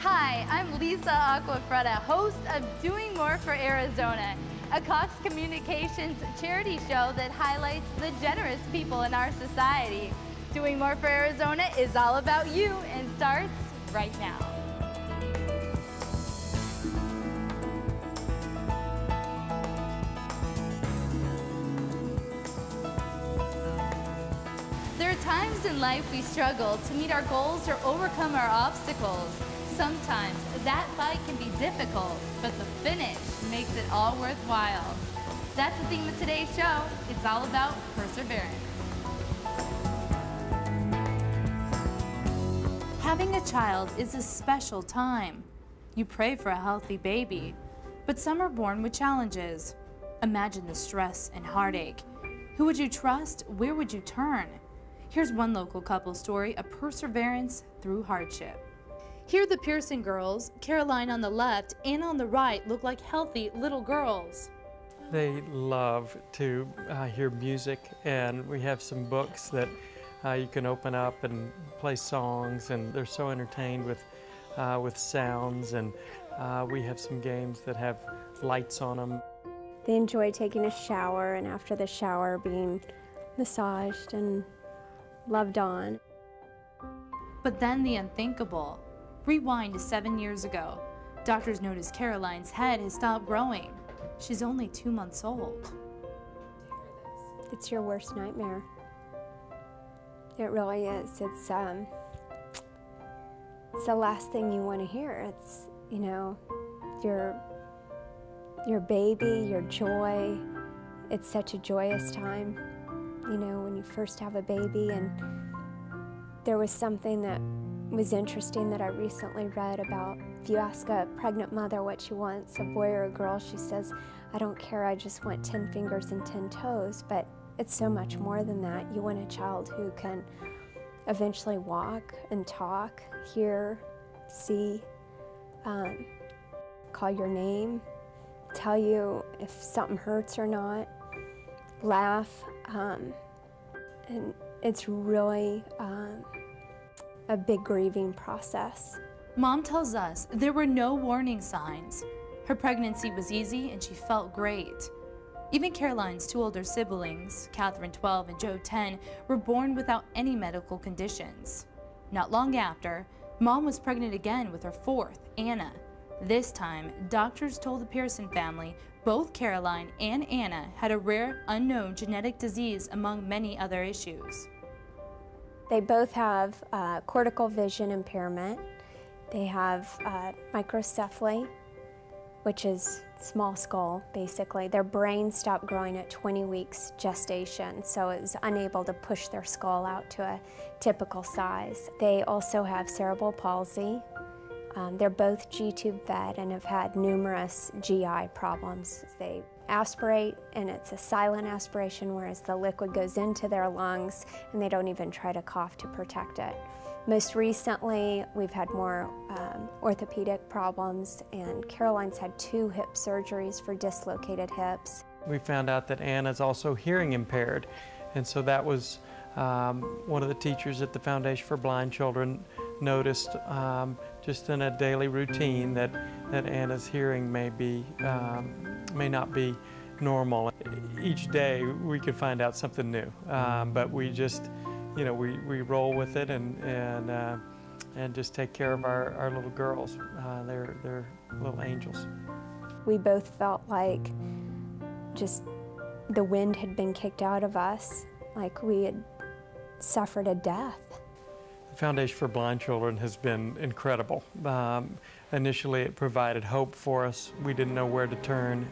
Hi, I'm Lisa Aquafreda, host of Doing More for Arizona, a Cox Communications charity show that highlights the generous people in our society. Doing More for Arizona is all about you and starts right now. There are times in life we struggle to meet our goals or overcome our obstacles. Sometimes that fight can be difficult, but the finish makes it all worthwhile. That's the theme of today's show. It's all about perseverance. Having a child is a special time. You pray for a healthy baby, but some are born with challenges. Imagine the stress and heartache. Who would you trust? Where would you turn? Here's one local couple story of perseverance through hardship. Here the Pearson girls, Caroline on the left and on the right, look like healthy little girls. They love to hear music, and we have some books that you can open up and play songs, and they're so entertained with sounds, and we have some games that have lights on them. They enjoy taking a shower, and after the shower being massaged and loved on. But then the unthinkable. Rewind to 7 years ago. Doctors noticed Caroline's head has stopped growing. She's only 2 months old. It's your worst nightmare. It really is. It's the last thing you want to hear. It's, you know, your baby, your joy. It's such a joyous time, you know, when you first have a baby. And there was something that was interesting that I recently read about. If you ask a pregnant mother what she wants, a boy or a girl, she says, I don't care, I just want 10 fingers and 10 toes. But it's so much more than that. You want a child who can eventually walk and talk, hear, see, call your name, tell you if something hurts or not, laugh, and it's really a big grieving process. Mom tells us there were no warning signs. Her pregnancy was easy and she felt great. Even Caroline's two older siblings, Catherine 12 and Joe 10, were born without any medical conditions. Not long after, Mom was pregnant again with her fourth, Anna. This time, doctors told the Pearson family both Caroline and Anna had a rare, unknown genetic disease among many other issues. They both have cortical vision impairment. They have microcephaly, which is small skull, basically. Their brain stopped growing at 20 weeks gestation, so it was unable to push their skull out to a typical size. They also have cerebral palsy. They're both G-tube fed and have had numerous GI problems. They aspirate, and it's a silent aspiration, whereas the liquid goes into their lungs and they don't even try to cough to protect it. Most recently, we've had more orthopedic problems, and Caroline's had 2 hip surgeries for dislocated hips. We found out that Anna's also hearing impaired, and so that was one of the teachers at the Foundation for Blind Children noticed just in a daily routine that Anna's hearing may not be normal. Each day we could find out something new, but we just, you know, we roll with it and just take care of our little girls. They're little angels. We both felt like just the wind had been kicked out of us, like we had suffered a death. The Foundation for Blind Children has been incredible. Initially, it provided hope for us. We didn't know where to turn.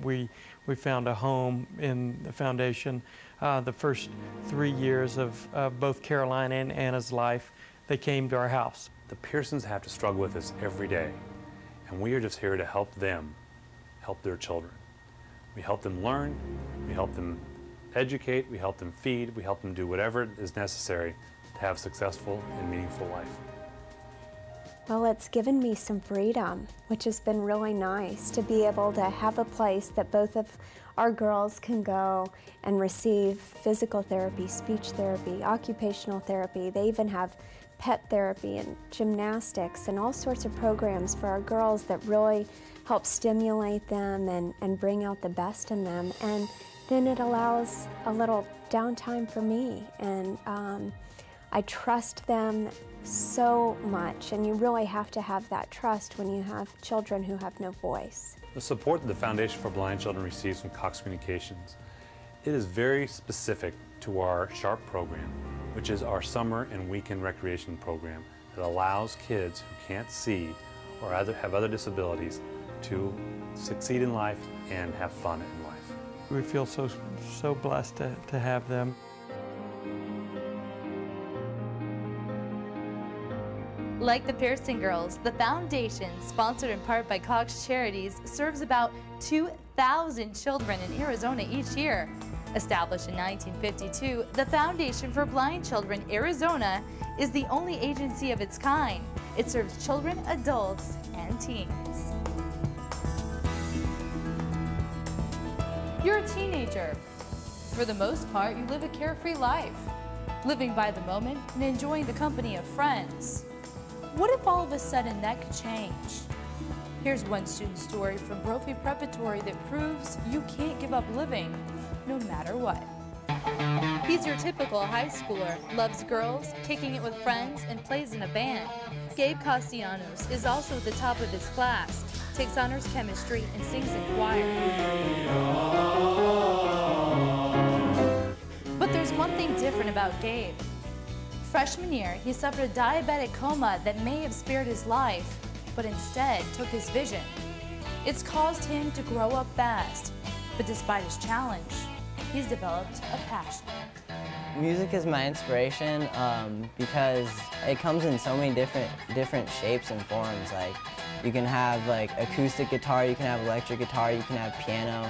We found a home in the foundation. The first 3 years of both Caroline and Anna's life, they came to our house. The Pearsons have to struggle with this every day, and we are just here to help them help their children. We help them learn, we help them educate, we help them feed, we help them do whatever is necessary to have a successful and meaningful life. Well, it's given me some freedom, which has been really nice to be able to have a place that both of our girls can go and receive physical therapy, speech therapy, occupational therapy. They even have pet therapy and gymnastics and all sorts of programs for our girls that really help stimulate them and bring out the best in them. And then it allows a little downtime for me. And I trust them so much, and you really have to have that trust when you have children who have no voice. The support that the Foundation for Blind Children receives from Cox Communications, it is very specific to our SHARP program, which is our summer and weekend recreation program that allows kids who can't see or have other disabilities to succeed in life and have fun in life. We feel so blessed to have them. Like the Pearson girls, the foundation, sponsored in part by Cox Charities, serves about 2,000 children in Arizona each year. Established in 1952, the Foundation for Blind Children Arizona is the only agency of its kind. It serves children, adults, and teens. You're a teenager. For the most part, you live a carefree life, living by the moment and enjoying the company of friends. What if all of a sudden that could change? Here's one student's story from Brophy Preparatory that proves you can't give up living, no matter what. He's your typical high schooler, loves girls, kicking it with friends, and plays in a band. Gabe Castellanos is also at the top of his class, takes honors chemistry, and sings in choir. But there's one thing different about Gabe. Freshman year, he suffered a diabetic coma that may have spared his life, but instead took his vision. It's caused him to grow up fast, but despite his challenge, he's developed a passion. Music is my inspiration because it comes in so many different shapes and forms. Like, you can have like acoustic guitar, you can have electric guitar, you can have piano,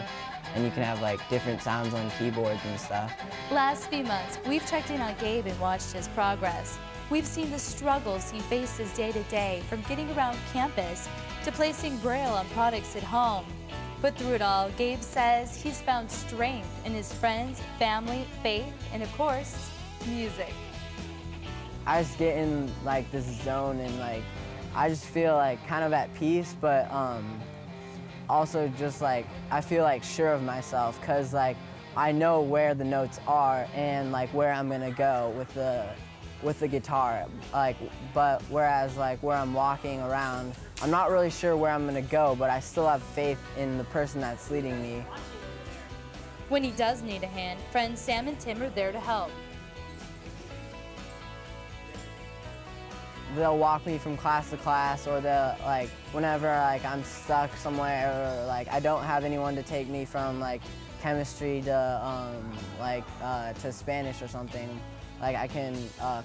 and you can have like different sounds on keyboards and stuff. Last few months, we've checked in on Gabe and watched his progress. We've seen the struggles he faces day to day, from getting around campus to placing Braille on products at home. But through it all, Gabe says he's found strength in his friends, family, faith, and of course, music. I just get in like this zone and like I just feel like kind of at peace, but also just like I feel like sure of myself, because like I know where the notes are and like where I'm gonna go with the guitar. But whereas like where I'm walking around, I'm not really sure where I'm gonna go, but I still have faith in the person that's leading me. When he does need a hand, friends Sam and Tim are there to help. They'll walk me from class to class, or they'll like whenever like I'm stuck somewhere, or like I don't have anyone to take me from like chemistry to to Spanish or something. Like I can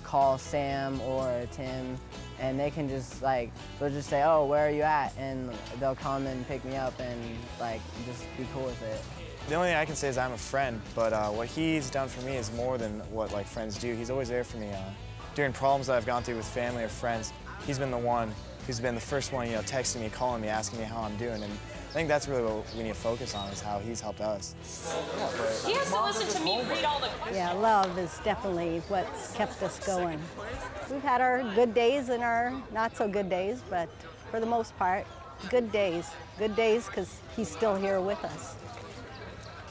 call Sam or Tim, and they can just like they'll just say, "Oh, where are you at?" and they'll come and pick me up and like just be cool with it. The only thing I can say is I'm a friend, but what he's done for me is more than what like friends do. He's always there for me. During problems that I've gone through with family or friends, he's been the one who's been the first one, texting me, calling me, asking me how I'm doing. And I think that's really what we need to focus on, is how he's helped us. He has to listen to me read all the questions. Yeah, love is definitely what's kept us going. We've had our good days and our not so good days, but for the most part, good days. Good days because he's still here with us.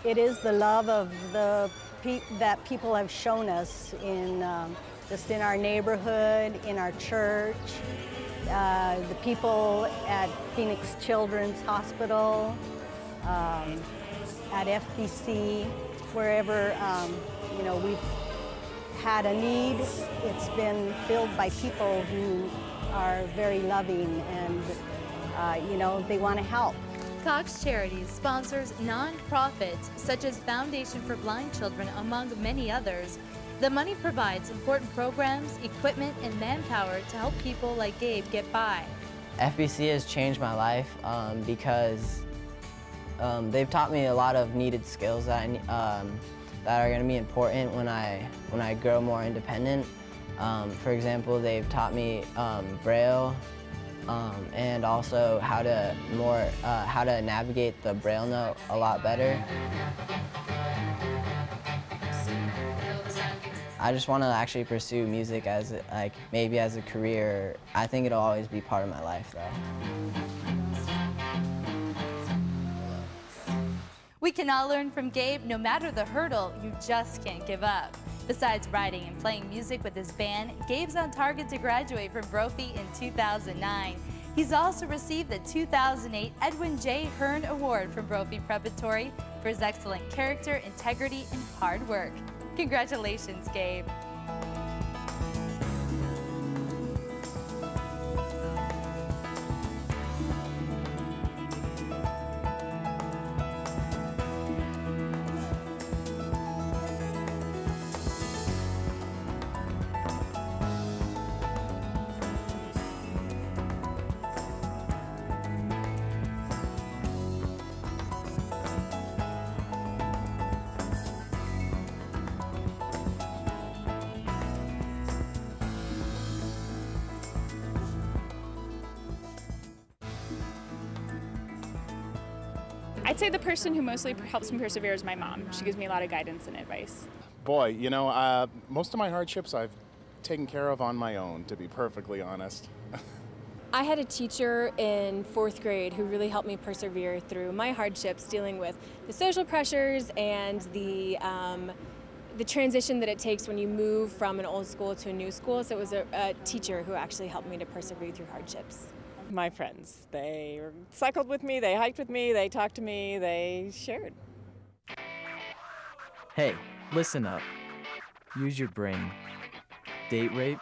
It is the love of that people have shown us in just in our neighborhood, in our church, the people at Phoenix Children's Hospital, at FBC, wherever we've had a need, it's been filled by people who are very loving and they want to help. Cox Charities sponsors nonprofits such as Foundation for Blind Children, among many others. The money provides important programs, equipment, and manpower to help people like Gabe get by. FBC has changed my life because they've taught me a lot of needed skills that that are going to be important when I grow more independent. For example, they've taught me Braille, and also how to navigate the Braille note a lot better. I just want to actually pursue music as maybe as a career. I think it'll always be part of my life though. We can all learn from Gabe. No matter the hurdle, you just can't give up. Besides writing and playing music with his band, Gabe's on target to graduate from Brophy in 2009. He's also received the 2008 Edwin J. Hearn Award from Brophy Preparatory for his excellent character, integrity, and hard work. Congratulations, Gabe. I'd say the person who mostly helps me persevere is my mom. She gives me a lot of guidance and advice. Boy, you know, most of my hardships I've taken care of on my own, to be perfectly honest. I had a teacher in 4th grade who really helped me persevere through my hardships, dealing with the social pressures and the transition that it takes when you move from an old school to a new school. So it was a teacher who actually helped me to persevere through hardships. My friends, they cycled with me, they hiked with me, they talked to me, they shared. Hey, listen up. Use your brain. Date rape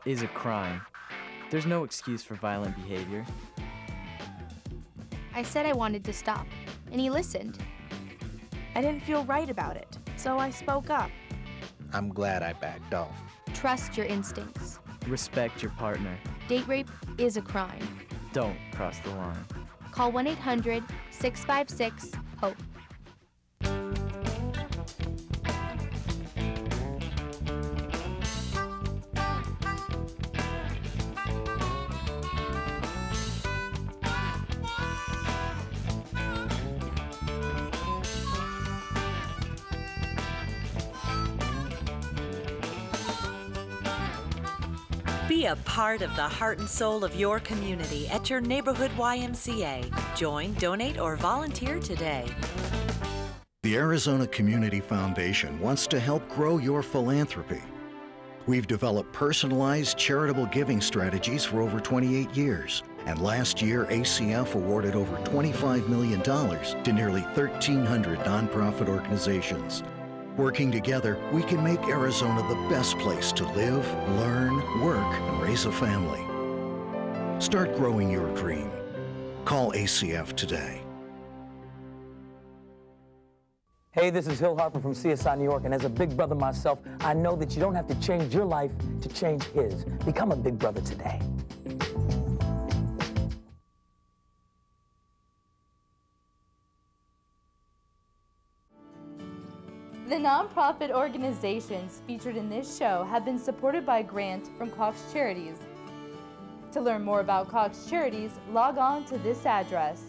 is a crime. There's no excuse for violent behavior. I said I wanted to stop, and he listened. I didn't feel right about it, so I spoke up. I'm glad I backed off. Trust your instincts. Respect your partner. Date rape is a crime. Don't cross the line. Call 1-800-656-HOPE. Be a part of the heart and soul of your community at your neighborhood YMCA. Join, donate, or volunteer today. The Arizona Community Foundation wants to help grow your philanthropy. We've developed personalized charitable giving strategies for over 28 years. And last year, ACF awarded over $25 million to nearly 1,300 nonprofit organizations. Working together, we can make Arizona the best place to live, learn, work, and raise a family. Start growing your dream. Call ACF today. Hey, this is Hill Harper from CSI New York, and as a big brother myself, I know that you don't have to change your life to change his. Become a big brother today. The nonprofit organizations featured in this show have been supported by a grant from Cox Charities. To learn more about Cox Charities, log on to this address.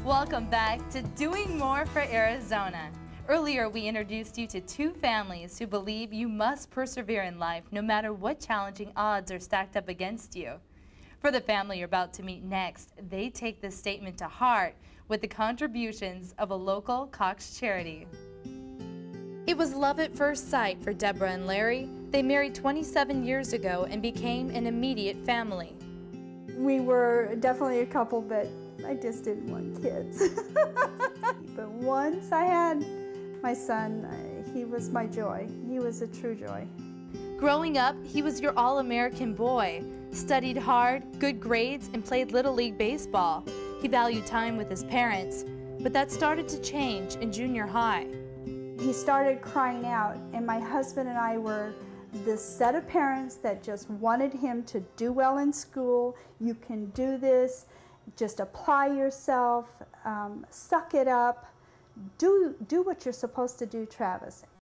Welcome back to Doing More for Arizona. Earlier, we introduced you to two families who believe you must persevere in life no matter what challenging odds are stacked up against you. For the family you're about to meet next, they take this statement to heart with the contributions of a local Cox charity. It was love at first sight for Deborah and Larry. They married 27 years ago and became an immediate family. We were definitely a couple, but I just didn't want kids. But once I had my son, he was my joy. He was a true joy. Growing up, he was your all-American boy, studied hard, good grades, and played Little League baseball. He valued time with his parents, but that started to change in junior high. He started crying out, and my husband and I were this set of parents that just wanted him to do well in school. You can do this. just apply yourself, suck it up, do what you're supposed to do, Travis.